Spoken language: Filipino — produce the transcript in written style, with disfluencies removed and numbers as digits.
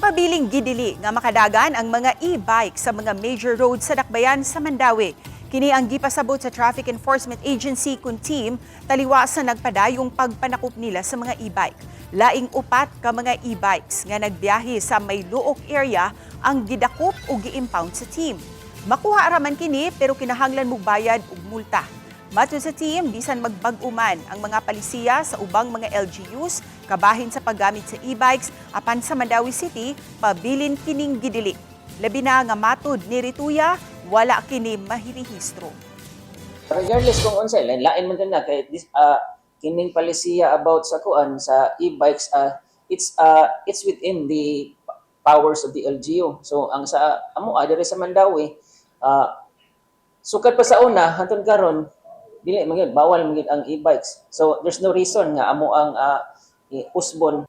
Pabiling gidili nga makadagan ang mga e-bike sa mga major roads sa Dakbayan sa Mandawi. Kini ang gipasabot sa Traffic Enforcement Agency kun team taliwa sa nagpadayong pagpanakop nila sa mga e-bike. Laing upat ka mga e-bikes nga nagbiyahe sa may luok area ang gidakop o gi-impound sa team. Makuha raman kini pero kinahanglan mo bayad og multa. Matod sa team, bisan magbag-uman ang mga palisiya sa ubang mga LGUs kabahin sa paggamit sa e-bikes apan sa Mandawi City, pabilin kining gidili. Labi na nga matod ni Rituya, wala kini mahirehistro. Regardless kung unsay lain man na kay kining palisiya about sa kuan sa e-bikes it's within the powers of the LGU. So ang sa amo diri sa Mandawi sukad pa sa una hangtod karon dili man bawal man ang e-bikes. So there's no reason nga amo ang usbon